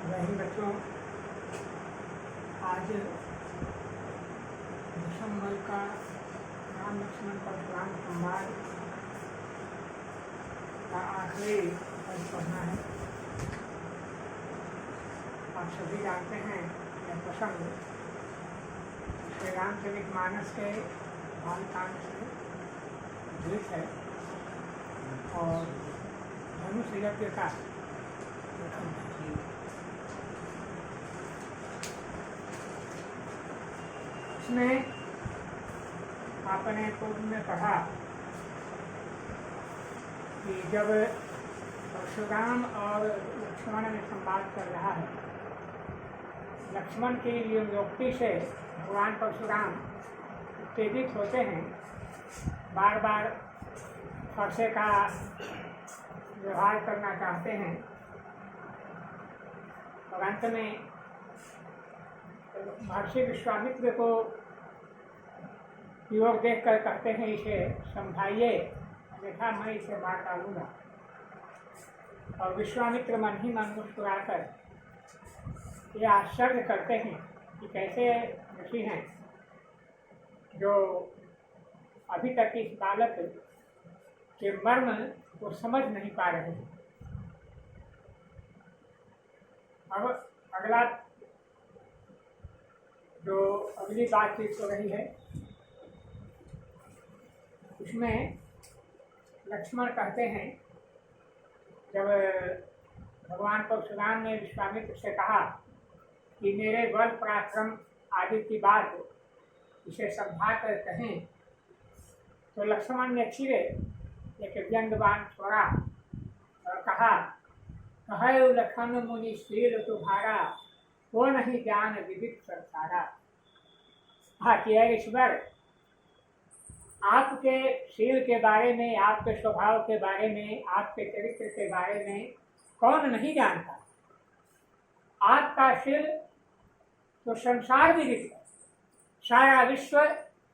वही बच्चों, आज दिसंबर का राम लक्ष्मण परशुराम संवाद का आखिरी पद पढ़ना है। आप सभी जानते हैं यह प्रसंग श्री रामचरितमानस के बालकांड से उद्धृत है और धनुष यज्ञ का प्रथम है। इसमें आपने पूर्व में पढ़ा कि जब परशुराम और लक्ष्मण में संवाद कर रहा है, लक्ष्मण की योक्ति से भगवान परशुराम उत्तेजित होते हैं, बार बार फरसे का व्यवहार करना चाहते हैं और अंत में महर्षि विश्वामित्र को युवक देख कर कहते हैं, इसे समझाइए अन्यथा मैं इसे मार डालूंगा। और विश्वामित्र मन ही मन मुस्कुराकर ये आश्चर्य करते हैं कि कैसे ऋषि हैं जो अभी तक इस बालक के मर्म को समझ नहीं पा रहे हैं। अब अगला जो अगली बातचीत हो रही है उसमें लक्ष्मण कहते हैं, जब भगवान परशुराम ने विश्वामित्र से कहा कि मेरे बल पराक्रम आदि की बात इसे समझा कर कहें, तो लक्ष्मण ने छिरे एक व्यंग बाण छोड़ा और कहा, कहे लखन मुनि शील तुम्हारा, वो नहीं ज्ञान विदित संसारा। हाँ कि ईश्वर, आपके शील के बारे में, आपके स्वभाव के बारे में, आपके चरित्र के बारे में कौन नहीं जानता। आपका शील तो संसार विदित है, सारा विश्व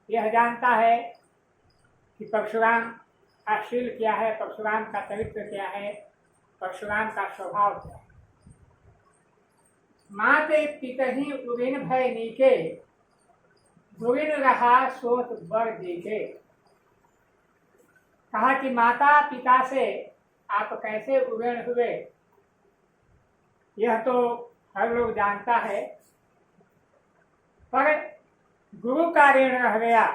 यह जानता है कि परशुराम का शील क्या है, परशुराम का चरित्र क्या है, परशुराम का स्वभाव क्या है। माते पितहि उरिन भय नीके, दुरिन रहा सोत बर देखे। कहा कि माता पिता से आप कैसे उगण हुए यह तो हर लोग जानता है, पर गुरु का ऋण रह गया,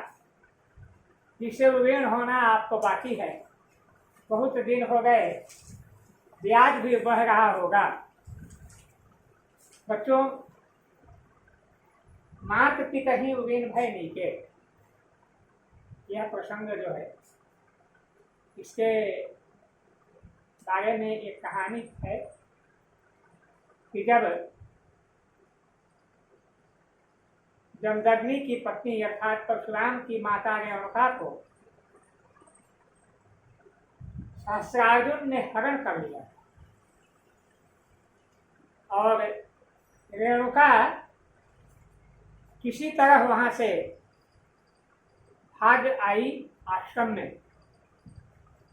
जिसे ऋण होना आपको बाकी है। बहुत दिन हो गए, ब्याज भी बढ़ रहा होगा। बच्चों, मात पिता ही उगेन भय नीके, यह प्रसंग जो है इसके बारे में एक कहानी है कि जब जमदग्नि की पत्नी अर्थात परशुराम की माता रेणुका को सहस्त्रार्जुन ने हरण कर लिया और रेणुका किसी तरह वहां से भाग आई आश्रम में,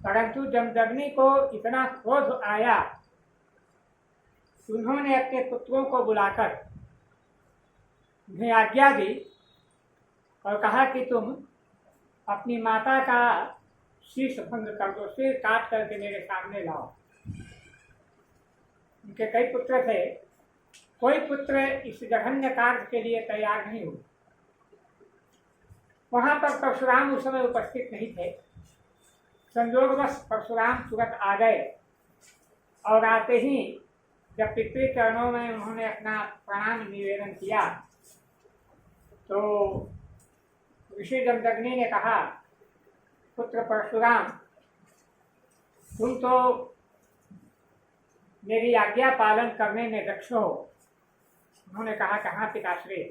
परंतु जमदग्नि को इतना क्रोध आया, उन्होंने अपने पुत्रों को बुलाकर उन्हें आज्ञा दी और कहा कि तुम अपनी माता का शीश भंग कर दो, सिर काट करके मेरे सामने लाओ। उनके कई पुत्र थे, कोई पुत्र इस जघन्य कार्य के लिए तैयार नहीं हुआ। वहां पर परशुराम उस समय उपस्थित नहीं थे। संयोगवश परशुराम तुरंत आ गए और आते ही जब पितृ चरणों में उन्होंने अपना प्रणाम निवेदन किया तो ऋषि जमदग्नि ने कहा, पुत्र परशुराम, तुम तो मेरी आज्ञा पालन करने में दक्ष हो। उन्होंने कहा, कहाँ पिताश्री,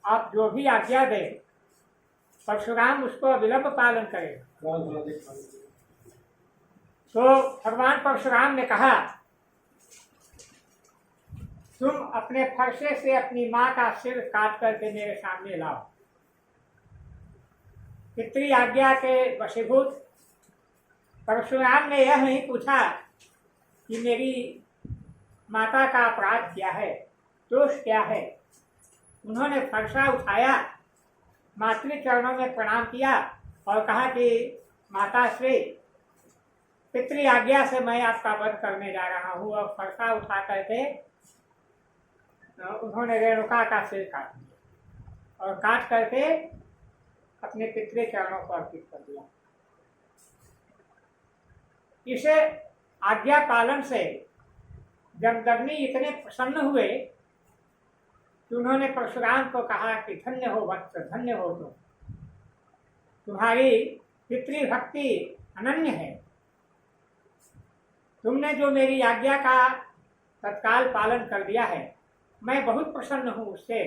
आप जो भी आज्ञा दें परशुराम उसको विलंब पालन करेगा। तो भगवान परशुराम ने कहा, तुम अपने फरसे से अपनी माँ का सिर काट करके मेरे सामने लाओ। पितृ आज्ञा के वशीभूत परशुराम ने यह नहीं पूछा कि मेरी माता का अपराध क्या है, दोष क्या है। उन्होंने फरसा उठाया, मातृ चरणों में प्रणाम किया और कहा कि माता श्री, पितृ आज्ञा से मैं आपका वध करने जा रहा हूँ। और फरसा उठा करके उन्होंने रेणुका का सिर काट दिया और काट करके अपने पितृ चरणों को अर्पित कर दिया। इसे आज्ञा पालन से जमदग्नि इतने प्रसन्न हुए कि उन्होंने परशुराम को कहा कि धन्य हो वत्स, धन्य हो तुम्हारी पितृभक्ति अनन्य है। तुमने जो मेरी आज्ञा का तत्काल पालन कर दिया है, मैं बहुत प्रसन्न हूँ उससे।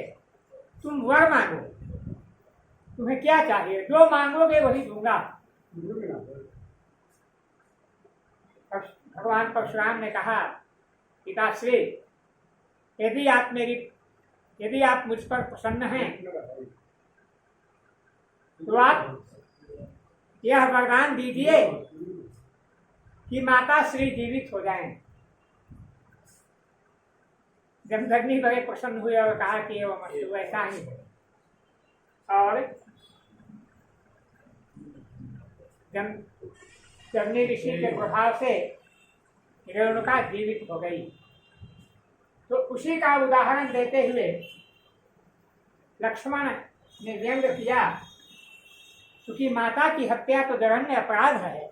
तुम वर मांगो, तुम्हें क्या चाहिए, जो मांगोगे वही दूंगा। भगवान परशुराम ने कहा, पिताश्री, यदि आप मुझ पर प्रसन्न हैं तो आप यह वरदान दीजिए कि माता श्री जीवित हो जाएं। जमदग्नि बड़े प्रसन्न हुए और कहा कि वो ऐसा ही है। और जमदग्नि ऋषि के प्रभाव से रेणुका जीवित हो गई। तो उसी का उदाहरण देते हुए लक्ष्मण ने व्यंग किया, क्योंकि माता की हत्या तो जघन्य अपराध है,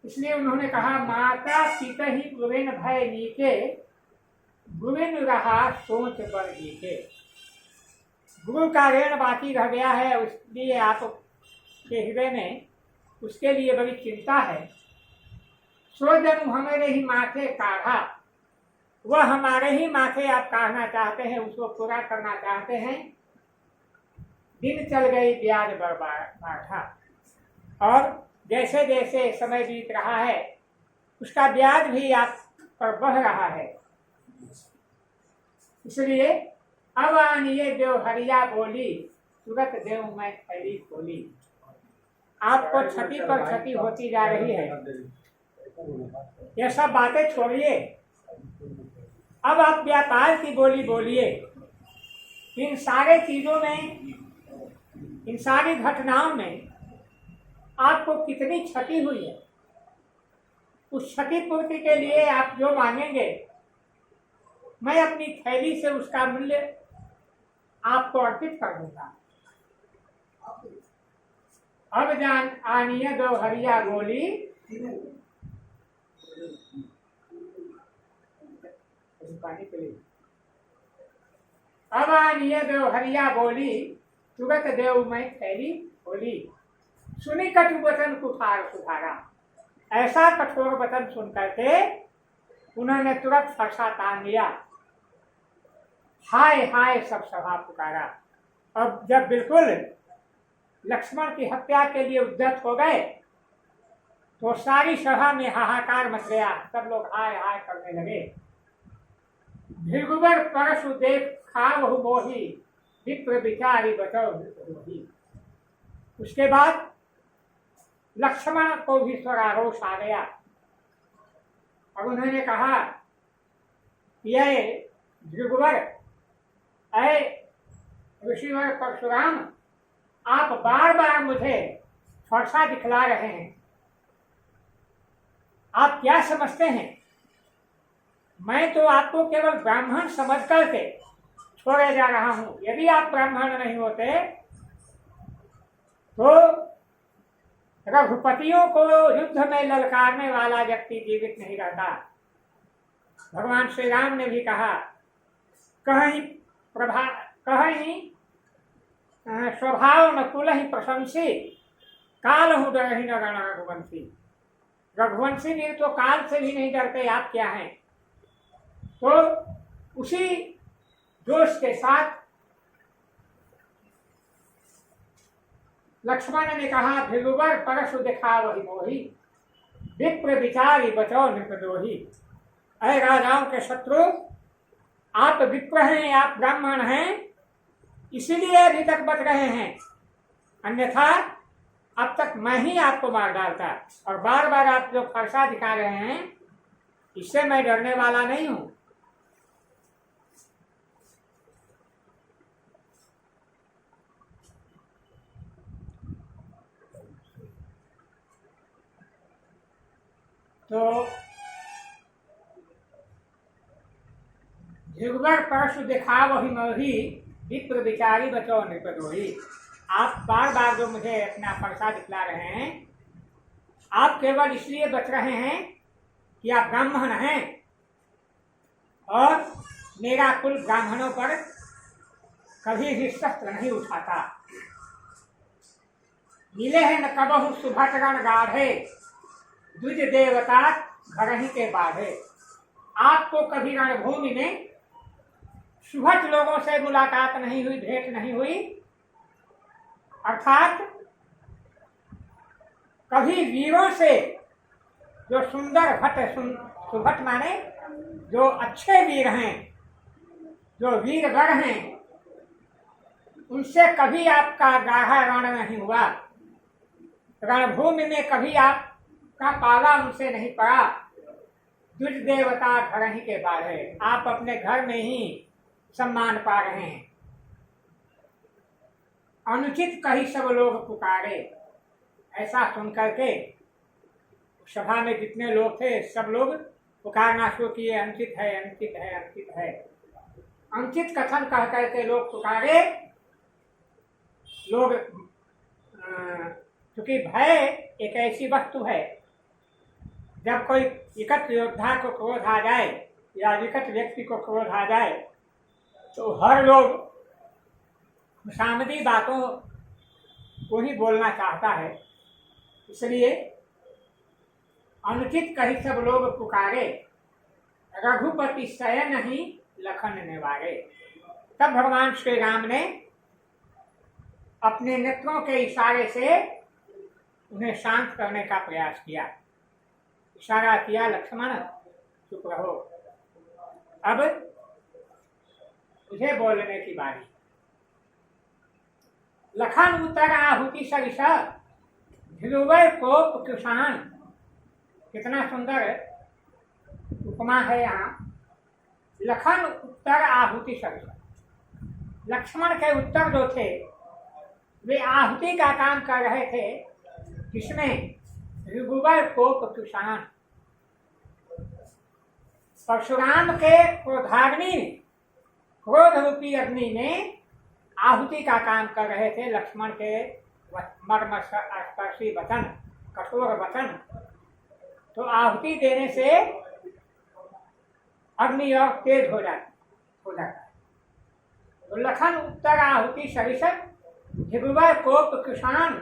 इसलिए उन्होंने कहा, माता पिता ही गुविन भय नीके, गुविन रहा सोच बर नीके। गुरु का ऋण बाकी रह गया है, इसलिए आप के हृदय में उसके लिए बड़ी चिंता है। सो जन्म हमारे ही माथे काढ़ा, वह हमारे ही माथे आप काढ़ना चाहते हैं, उसको पूरा करना चाहते हैं। दिन चल गई ब्याज बढ़ा, और जैसे जैसे समय बीत रहा है उसका ब्याज भी आप पर बढ़ रहा है। इसलिए अब आनिए देव हरिया बोली, तुरंत देव मैं खैरी खोली। आपको क्षति पर क्षति होती जा रही है, यह सब बातें छोड़िए, अब आप व्यापार की बोली बोलिए। इन सारे चीजों में, इन सारी घटनाओं में आपको कितनी क्षति हुई है, उस क्षति पूर्ति के लिए आप जो मांगेंगे, मैं अपनी थैली से उसका मूल्य आपको अर्पित कर दूंगा। अब जान आनिए दो हरिया बोली, अब आनिए दो हरिया बोली, तुरंत देव मैं थैली खोली। सुनी कटु वचन कुठार सुधारा, ऐसा कठोर वचन सुन करके उन्होंने तुरंत फरसा तान लिया। हाय हाय सब सभा पुकारा। अब जब बिल्कुल लक्ष्मण की हत्या के लिए उद्यत हो गए तो सारी सभा में हाहाकार मच गया, सब लोग हाय हाय करने लगे। भृगुवर परशु देख खावहु मोही, विप्र विचारी बचौ द्रोही। उसके बाद लक्ष्मण को भी स्वरारोष आ गया और उन्होंने कहा, ये भृगुवर, ऐ ऋषिवर परशुराम, आप बार बार मुझे फरसा दिखला रहे हैं, आप क्या समझते हैं? मैं तो आपको केवल ब्राह्मण समझ करके छोड़े जा रहा हूं। यदि आप ब्राह्मण नहीं होते तो रघुपतियों को युद्ध में ललकारने वाला व्यक्ति जीवित नहीं रहता। भगवान श्री राम ने भी कहा, कहीं स्वभाव न कुल ही प्रशंसी, काल हूँ डरहि न रण रघुवंशी। रघुवंशी ने तो काल से भी नहीं डरते, आप क्या हैं? तो उसी जोश के साथ लक्ष्मण ने कहा, भृगुवर परशु दिखावहि मोही, विप्र विचारी बचौ नृपद्रोही। ऐ राजाओं के शत्रु, आप विप्र हैं, आप ब्राह्मण हैं, इसीलिए अभी तक बच रहे हैं, अन्यथा अब तक मैं ही आपको मार डालता। और बार बार आप जो फरसा दिखा रहे हैं इससे मैं डरने वाला नहीं हूं। तो झिगबर परशु दिखावहि मोहि, विप्र विचारी बचो नृपदोहि। आप बार बार जो मुझे अपना परसा दिखला रहे हैं, आप केवल इसलिए बच रहे हैं कि आप ब्राह्मण हैं और मेरा कुल ब्राह्मणों पर कभी भी शस्त्र नहीं उठाता। मिले हैं न कबहु सुभट रण गाढ़े, द्विज देवता घर ही के बाढ़े। आपको कभी रणभूमि में सुभट लोगों से मुलाकात नहीं हुई, भेंट नहीं हुई, अर्थात कभी वीरों से, जो सुंदर भट, सुभट माने जो अच्छे वीर हैं, जो वीरवर हैं, उनसे कभी आपका गाढ़ा रण नहीं हुआ। रणभूमि में कभी आपका पाला उनसे नहीं पड़ा। द्विज देवता घर ही के बाढ़े, आप अपने घर में ही सम्मान पा रहे हैं। अनुचित कही सब लोग पुकारे, ऐसा सुनकर के सभा में जितने लोग थे सब लोग पुकारना शुरू किए, अनुचित है, अनुचित है, अनुचित है। अनुचित कथन कह करके लोग पुकारे। लोग क्योंकि भय एक ऐसी वस्तु है, जब कोई विकट योद्धा को क्रोध आ जाए या विकट व्यक्ति को क्रोध आ जाए तो हर लोग खुशामदी बातों को ही बोलना चाहता है। इसलिए अनुचित कही सब लोग पुकारे, रघुपति शयन ही लखन निवारे। तब भगवान श्री राम ने अपने नेत्रों के इशारे से उन्हें शांत करने का प्रयास किया। इशारा किया, लक्ष्मण चुप रहो, अब मुझे बोलने की बारी। लखन उतर आहुति सरिस, ध्रुवै कोप कृषाण। कितना सुंदर उपमा है यहाँ। लखन उत्तर आहुति सरिस, लक्ष्मण के उत्तर जो थे वे आहुति का काम कर रहे थे, जिसमें रघुवर कोप कृषाण, परशुराम के क्रोधाग्नि, क्रोध रूपी अग्नि में आहुति का काम कर रहे थे। लक्ष्मण के मर्मस्पर्शी वचन, कठोर वचन, तो आहुति देने से अग्नि और तेज हो जाता है। तो लखन उत्तर आहुति सरिस, ध्रुवर कोप कृषाण।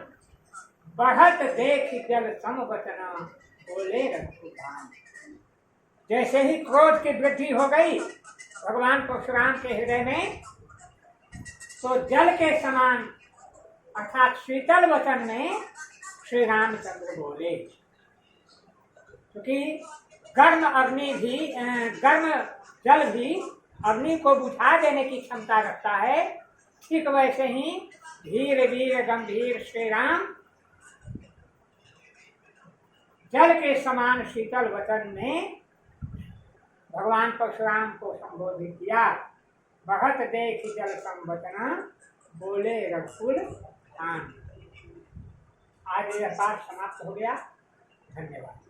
बढ़त देख जल समवचना, बोले रघुराम। जैसे ही क्रोध की वृद्धि हो गई भगवान परशुराम के हृदय में, तो जल के समान अर्थात शीतल वचन में श्री रामचंद्र बोले। क्योंकि गर्म अग्नि भी, गर्म जल भी अग्नि को बुझा देने की क्षमता रखता है। ठीक वैसे ही धीर वीर गंभीर श्री राम जल के समान शीतल वचन में भगवान परशुराम को संबोधित किया। बढ़त देख जल संवचना, बोले रघुकुल धाम। आज यह पाठ समाप्त हो गया। धन्यवाद।